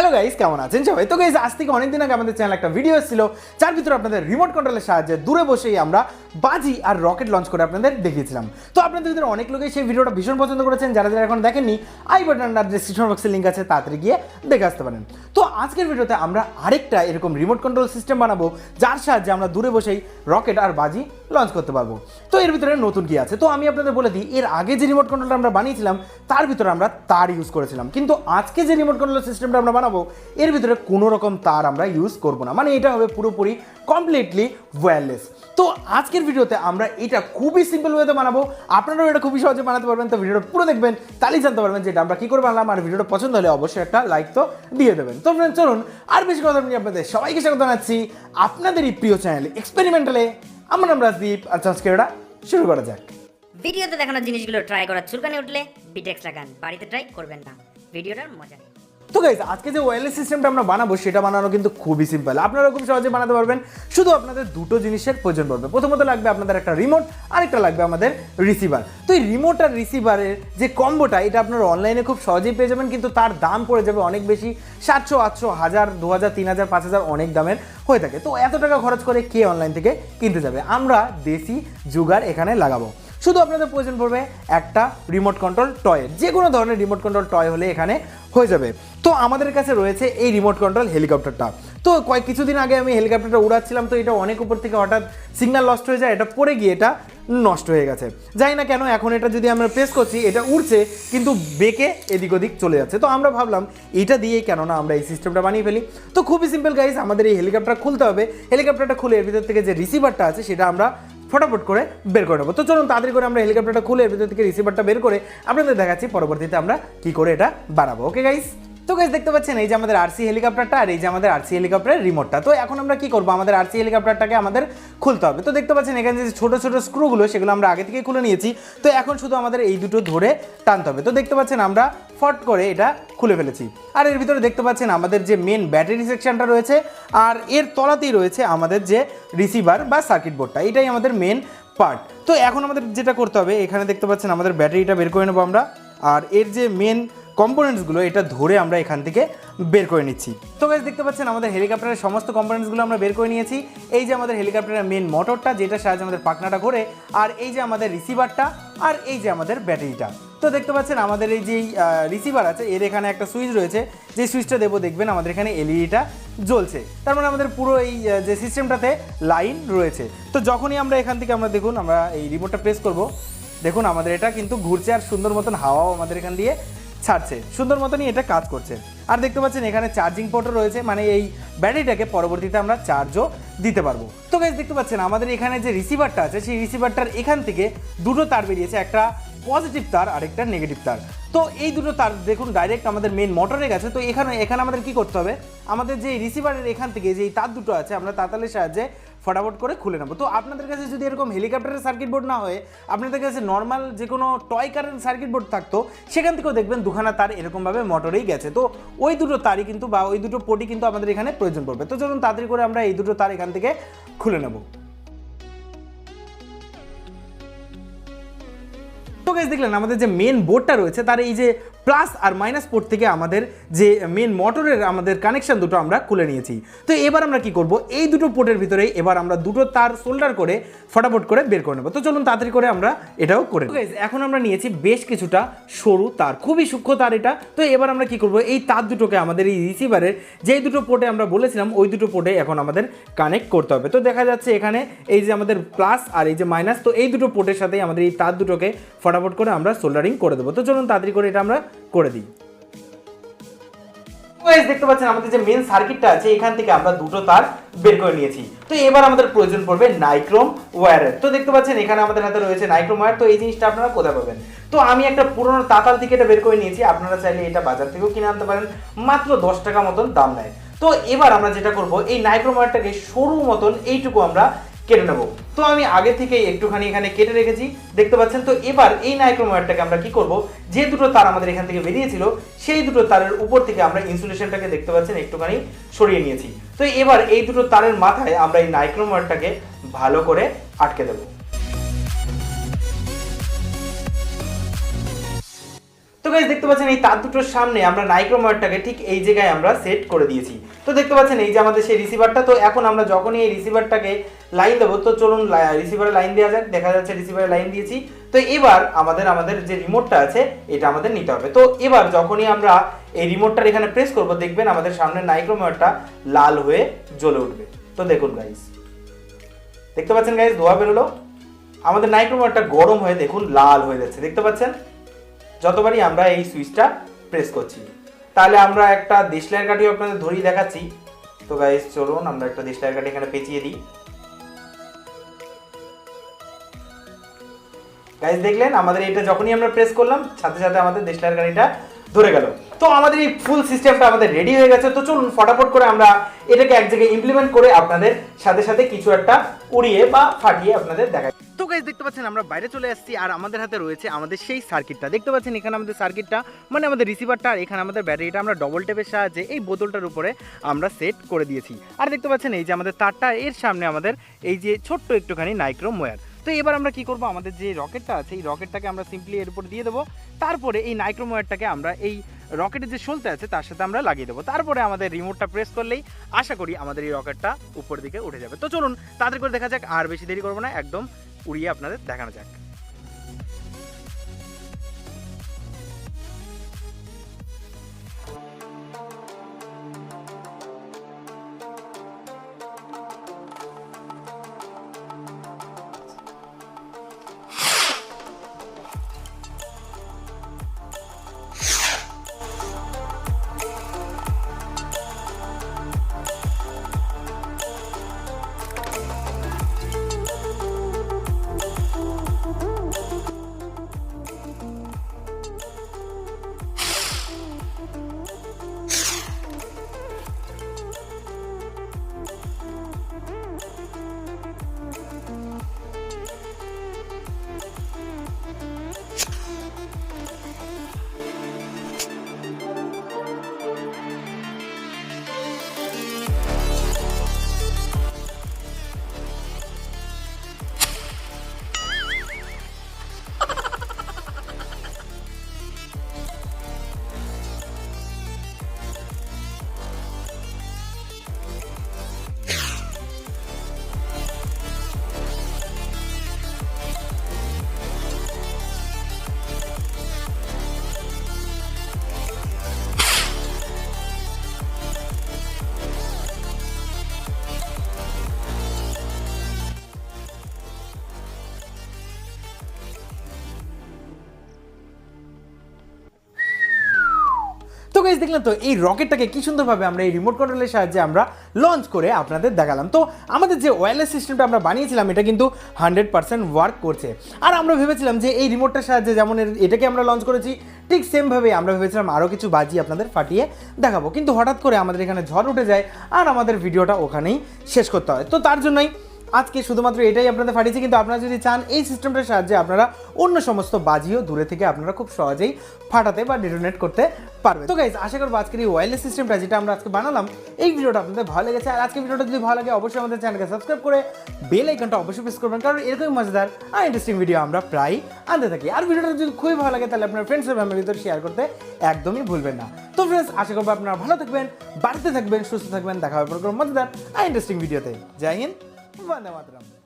Hello guys, কেমন আছেন সবাই? তো গাইস, আজ থেকে অনেকদিন আগে আমাদের চ্যানেলে একটা ভিডিও এসেছিল যার ভিতরে আপনাদের রিমোট কন্ট্রোলের সাহায্যে দূরে বসেই আমরা বাজি আর রকেট লঞ্চ করে আপনাদের দেখিয়েছিলাম। তো আপনাদের ভিতরে অনেক লোকই সেই ভিডিওটা ভীষণ পছন্দ করেছেন। যারা যারা এখন দেখেননি, আই বাটন আর ডেসক্রিপশন বক্সে লিঙ্ক আছে, তাড়াতাড়ি গিয়ে দেখে আসতে পারেন। তো আজকের ভিডিওতে আমরা আরেকটা এরকম রিমোট কন্ট্রোল সিস্টেম বানাবো যার সাহায্যে আমরা দূরে বসেই রকেট আর বাজি লঞ্চ করতে পারবো। তো এর ভিতরে নতুন কি আছে তো আমি আপনাদের বলে দিই। এর আগে যে রিমোট কন্ট্রোলটা আমরা বানিয়েছিলাম তার ভিতরে আমরা তার ইউজ করেছিলাম, কিন্তু আজকে যে রিমোট কন্ট্রোল সিস্টেমটা আমরা বানাবো এর ভিতরে কোনো রকম তার আমরা ইউজ করব না, মানে এটা হবে পুরোপুরি কমপ্লিটলি ওয়্যারলেস। তো আজকের ভিডিওতে আমরা এটা খুবই সিম্পল ওয়েতে বানাবো, আপনারাও এটা খুবই সহজে বানাতে পারবেন। তো ভিডিওটা পুরো দেখবেন, তাহলেই জানতে পারবেন যে এটা আমরা কী করে বানালাম। আর ভিডিওটা পছন্দ হলে অবশ্যই একটা লাইক তো দিয়ে দেবেন। তো ফ্রেন্ড, চলুন আর বেশি কথা নিয়ে আপনাদের সবাইকে স্বাগত জানাচ্ছি আপনাদেরই প্রিয় চ্যানেল এক্সপেরিমেন্টালে। আমার নাম রাজদীপ, আর আজকে এটা শুরু করা যাক। ভিডিওতে দেখানো জিনিসগুলো ট্রাই করার চুলকানি উঠলে বিটেক্স লাগান, বাড়িতে ট্রাই করবেন না, ভিডিওটার মজা নেই। তো গাইস, আজকে যে ওয়্যারলেস সিস্টেমটা আমরা বানাবো সেটা বানানো কিন্তু খুবই সিম্পল, আপনারা খুব সহজে বানাতে পারবেন। শুধু আপনাদের দুটো জিনিসের প্রয়োজন পড়বে। প্রথমত লাগবে আপনাদের একটা রিমোট, আরেকটা লাগবে আমাদের রিসিভার। তো এই রিমোট আর রিসিভারের যে কম্বোটা, এটা আপনারা অনলাইনে খুব সহজেই পেয়ে যাবেন, কিন্তু তার দাম পড়ে যাবে অনেক বেশি। 700, 800, 1000, 2000, 3000, 5000 অনেক দামের হয়ে থাকে। তো এত টাকা খরচ করে কে অনলাইন থেকে কিনতে যাবে? আমরা দেশি জুগাড় এখানে লাগাবো। শুধু আপনাদের প্রয়োজন পড়বে একটা রিমোট কন্ট্রোল টয়, যে কোনো ধরনের রিমোট কন্ট্রোল টয় হলে এখানে হয়ে যাবে। তো আমাদের কাছে রয়েছে এই রিমোট কন্ট্রোল হেলিকপ্টারটা। তো কিছুদিন আগে আমি হেলিকপ্টারটা উড়াচ্ছিলাম, তো এটা অনেক উপর থেকে হঠাৎ সিগন্যাল লস্ট হয়ে যায়, এটা পড়ে গিয়ে এটা নষ্ট হয়ে গেছে। জানি না কেন এখন এটা যদি আমরা প্রেস করছি এটা উড়ছে, কিন্তু বেঁকে এদিক ওদিক চলে যাচ্ছে। তো আমরা ভাবলাম এটা দিয়েই কেননা আমরা এই সিস্টেমটা বানিয়ে ফেলি। তো খুবই সিম্পল গাইস, আমাদের এই হেলিকপ্টার খুলতে হবে। হেলিকপ্টারটা খুলে এর ভিতর থেকে যে রিসিভারটা আছে সেটা আমরা ফটাফট করে বের করে নেবো। তো চলুন তাড়াতাড়ি করে আমরা হেলিকপ্টারটা খুলে এর ভিতর থেকে রিসিভারটা বের করে আপনাদের দেখাচ্ছি পরবর্তীতে আমরা কি করে এটা বানাবো। ওকে গাইস, তো গাইস দেখতে পাচ্ছেন এই যে আমাদের আরসি হেলিকপ্টারটা আর এই যে আমাদের আরসি হেলিকপ্টারের রিমোটটা। তো এখন আমরা কি করবো, আমাদের আরসি হেলিকপ্টারটাকে আমাদের খুলতে হবে। তো দেখতে পাচ্ছেন এখানে যে ছোটো ছোটো স্ক্রুগুলো সেগুলো আমরা আগে থেকেই খুলে নিয়েছি। তো এখন শুধু আমাদের এই দুটো ধরে টানতে হবে। তো দেখতে পাচ্ছেন আমরা ফট করে এটা খুলে ফেলেছি। আর এর ভিতরে দেখতে পাচ্ছেন আমাদের যে মেন ব্যাটারি সেকশনটা রয়েছে, আর এর তলাতেই রয়েছে আমাদের যে রিসিভার বা সার্কিট বোর্ডটা, এটাই আমাদের মেন পার্ট। তো এখন আমাদের যেটা করতে হবে, এখানে দেখতে পাচ্ছেন আমাদের ব্যাটারিটা বের করে নেবো আমরা, আর এর যে মেন কম্পোনেন্টসগুলো এটা ধরে আমরা এখান থেকে বের করে নিচ্ছি। তো গাইস দেখতে পাচ্ছেন আমাদের হেলিকপ্টারের সমস্ত কম্পোনেন্টসগুলো আমরা বের করে নিয়েছি। এই যে আমাদের হেলিকপ্টারের মেন মোটরটা, যেটা সাহায্যে আমাদের পাখনাটা ঘোরে, আর এই যে আমাদের রিসিভারটা, আর এই যে আমাদের ব্যাটারিটা। তো দেখতে পাচ্ছেন আমাদের এই যে রিসিভার আছে এর এখানে একটা সুইচ রয়েছে, যে সুইচটা দেবো দেখবেন আমাদের এখানে এলইডিটা জ্বলছে। তার মানে আমাদের পুরো এই যে সিস্টেমটাতে লাইন রয়েছে। তো যখনই আমরা এখান থেকে আমরা দেখুন আমরা এই রিমোটটা প্রেস করব, দেখুন আমাদের এটা কিন্তু ঘুরছে আর সুন্দর মতন হাওয়াও আমাদের এখান দিয়ে ছাড়ছে, সুন্দর মতনই এটা কাজ করছে। আর দেখতে পাচ্ছেন এখানে চার্জিং পোর্টও রয়েছে, মানে এই ব্যাটারিটাকে পরবর্তীতে আমরা চার্জও দিতে পারবো। তো গাইস দেখতে পাচ্ছেন আমাদের এখানে যে রিসিভারটা আছে সেই রিসিভারটার এখান থেকে দুটো তার বেরিয়েছে, একটা পজিটিভ তার আর একটা নেগেটিভ তার। তো এই দুটো তার দেখুন ডাইরেক্ট আমাদের মেন মোটরে গেছে। তো এখানে আমাদের কি করতে হবে, আমাদের যে রিসিভারের এখান থেকে যে তার দুটো আছে আমরা তাতালের সাহায্যে ফটাফট করে খুলে নেবো। তো আপনাদের কাছে যদি এরকম হেলিকপ্টারের সার্কিট বোর্ড না হয়ে আপনাদের কাছে নর্মাল যে কোনো টয় কারের সার্কিট বোর্ড থাকতো, সেখান থেকেও দেখবেন দুখানা তার এরকমভাবে মোটরেই গেছে। তো ওই দুটো তারই কিন্তু বা ওই দুটো পোর্টই কিন্তু আমাদের এখানে প্রয়োজন পড়বে। তো চলুন তাড়াতাড়ি করে আমরা এই দুটো তার এখান থেকে খুলে নেব। তো গাইস দেখলেন আমাদের যে মেন বোর্ডটা রয়েছে তার এই যে প্লাস আর মাইনাস পোর্ট থেকে আমাদের যে মেন মোটরের আমাদের কানেকশন দুটো আমরা খুলে নিয়েছি। তো এবার আমরা কি করব, এই দুটো পোর্টের ভিতরে এবার আমরা দুটো তার সোল্ডার করে ফটাফট করে বের করে নেব। তো চলুন তাড়াতাড়ি করে আমরা এটাও করে নেব। গাইস এখন আমরা নিয়েছি বেশ কিছুটা সরু তার, খুবই সূক্ষ্ম তার এটা। তো এবার আমরা কি করব, এই তার দুটোকে আমাদের এই রিসিভারের যেই দুটো পোর্টে আমরা বলেছিলাম ওই দুটো পোর্টে এখন আমাদের কানেক্ট করতে হবে। তো দেখা যাচ্ছে এখানে এই যে আমাদের প্লাস আর এই যে মাইনাস, তো এই দুটো পোর্টের সাথেই আমাদের এই তার দুটোকে ফটাফট করে আমরা সোল্ডারিং করে দেবো। তো চলুন তাড়াতাড়ি করে এটা আমরা করে দিই। দেখতে পাচ্ছেন আমাদের যে মেন সার্কিটটা আছে এখান থেকে আমরা দুটো তার বের করে নিয়েছি। তো এবার আমাদের প্রয়োজন পড়বে নাইক্রোম ওয়্যারের। তো দেখতে পাচ্ছেন এখানে আমাদের হাতে রয়েছে নাইক্রোম ওয়্যার। তো এই জিনিসটা আপনারা কোথায় পাবেন, তো আমি একটা পুরোনো তাতাল থেকে এটা বের করে নিয়েছি, আপনারা চাইলে এটা বাজার থেকেও কিনে আনতে পারেন, মাত্র 10 টাকা মতন দাম নেয়। তো এবার আমরা যেটা করব, এই নাইক্রোম ওয়্যারটাকে সরু মতন এইটুকু আমরা কেটে নেব। তো আমি আগে থেকেই একটুখানি এখানে কেটে রেখেছি, দেখতে পাচ্ছেন। তো এবার এই নাইক্রোম ওয়্যারটাকে আমরা কি করব, যে দুটো তার আমাদের এখান থেকে বেরিয়েছিল সেই দুটো তারের উপর থেকে আমরা ইনসুলেশনটাকে দেখতে পাচ্ছেন একটুখানি সরিয়ে নিয়েছি। তো এবার এই দুটো তারের মাথায় আমরা এই নাইক্রোম ওয়্যারটাকে ভালো করে আটকে দেবো। তো তো গাইস দেখতে পাচ্ছেন এই তার দুটোর সামনে আমরা নাইক্রোমোয়ারটাকে ঠিক এই জায়গায় আমরা সেট করে দিয়েছি। তো দেখতে পাচ্ছেন এই যে আমাদের সেই রিসিভারটা। তো এখন আমরা যখনই এই রিসিভারটাকে লাইন দেবো, তো চলুন রিসিভারে লাইন দেওয়া যাক। দেখা যাচ্ছে রিসিভারে লাইন দিয়েছি। তো এবার আমাদের যে রিমোটটা আছে এটা আমাদের নিতে হবে। তো এবার যখনই আমরা এই রিমোটটার এখানে প্রেস করব, দেখবেন আমাদের সামনে নাইক্রোমোয়ারটা লাল হয়ে জ্বলে উঠবে। তো দেখুন গাইস, দেখতে পাচ্ছেন গাইস, ধোয়া বেরোলো। আমাদের নাইক্রোমোয়ারটা গরম হয়ে দেখুন লাল হয়ে যাচ্ছে, দেখতে পাচ্ছেন যতবারই আমরা এই সুইচটা প্রেস করছি। তাহলে আমরা একটা দেশলাইয়ের কাঠিও আপনাদের ধরিয়ে দেখাচ্ছি। তো গাইস চলুন আমরা একটা দেশলাইয়ের কাঠি এখানে পেঁচিয়ে দিই। গাইস দেখলেন আমাদের এটা যখনই আমরা প্রেস করলাম সাথে সাথে আমাদের দেশলাইয়ের কাঠিটা ধরে গেল। তো আমাদের এই ফুল সিস্টেমটা আমাদের রেডি হয়ে গেছে। তো চলুন ফটাফট করে আমরা এটাকে এক জায়গায় ইমপ্লিমেন্ট করে আপনাদের সাথে সাথে কিছু একটা উড়িয়ে বা ফাটিয়ে আপনাদের দেখাই। তো গাইস দেখতে পাচ্ছেন আমরা বাইরে চলে আসছি আর আমাদের হাতে রয়েছে আমাদের সেই সার্কিটটা। দেখতে পাচ্ছেন এখানে আমাদের সার্কিটটা মানে আমাদের রিসিভারটা, আর এখানে আমাদের ব্যাটারিটা আমরা ডবল টেপের সাহায্যে এই বোতলটার উপরে আমরা সেট করে দিয়েছি। আর দেখতে পাচ্ছেন এই যে আমাদের তারটা, এর সামনে আমাদের এই যে ছোট্ট একটুখানি নাইক্রোমোয়ার। তো এবার আমরা কি করব, আমাদের যে রকেটটা আছে এই রকেটটাকে আমরা সিম্পলি এর উপর দিয়ে দেবো। তারপরে এই নাইক্রোমোয়ারটাকে আমরা এই রকেটের যে সলতে আছে তার সাথে আমরা লাগিয়ে দেবো। তারপরে আমাদের রিমোটটা প্রেস করলেই আশা করি আমাদের এই রকেটটা উপর দিকে উঠে যাবে। তো চলুন তাড়াতাড়ি করে দেখা যাক, আর বেশি দেরি করবো না, একদম উড়িয়ে আপনাদের দেখানো যাক। তো গাইস দেখলেন তো এই রকেটটাকে কি সুন্দরভাবে আমরা এই রিমোট কন্ট্রোলের সাহায্যে আমরা লঞ্চ করে আপনাদের দেখালাম। তো আমাদের যে ওয়্যারলেস সিস্টেমটা আমরা বানিয়েছিলাম এটা কিন্তু 100% ওয়ার্ক করছে। আর আমরা ভেবেছিলাম যে এই রিমোটটার সাহায্যে যেমন এটাকে আমরা লঞ্চ করেছি ঠিক সেমভাবে আমরা ভেবেছিলাম আরও কিছু বাজি আপনাদের ফাটিয়ে দেখাবো, কিন্তু হঠাৎ করে আমাদের এখানে ঝড় উঠে যায় আর আমাদের ভিডিওটা ওখানেই শেষ করতে হয়। তো তার জন্যই আজকে শুধুমাত্র এটাই আপনাদের ফাটিয়েছি, কিন্তু আপনারা যদি চান এই সিস্টেমটার সাহায্যে আপনারা অন্য সমস্ত বাজিও দূরে থেকে আপনারা খুব সহজেই ফাটাতে বা ডিটোনেট করতে পারবেন। তো গাইস আশা করবো আজকের এই ওয়্যারলেস সিস্টেমটা যেটা আমরা আজকে বানালাম এই ভিডিওটা আপনাদের ভালো লেগেছে। আর আজকে ভিডিওটা যদি ভালো লাগে অবশ্যই আমাদের চ্যানেলকে সাবস্ক্রাইব করে বেল আইকনটা অবশ্যই প্রেস করবেন, কারণ এরকম মজাদার আর ইন্টারেস্টিং ভিডিও আমরা প্রায় আনতে থাকি। আর ভিডিওটা যদি খুবই ভালো লাগে তাহলে আপনার ফ্রেন্ডস আর ফ্যামিলির ভিতরে শেয়ার করতে একদমই ভুলবেন না। তো ফ্রেন্ডস আশা করবো আপনারা ভালো থাকবেন, বাড়িতে থাকবেন, সুস্থ থাকবেন। দেখা হবে কোনো মজাদার আর ইন্টারেস্টিং ভিডিওতে। জয় হিন্দ, বন্দে মাতরম।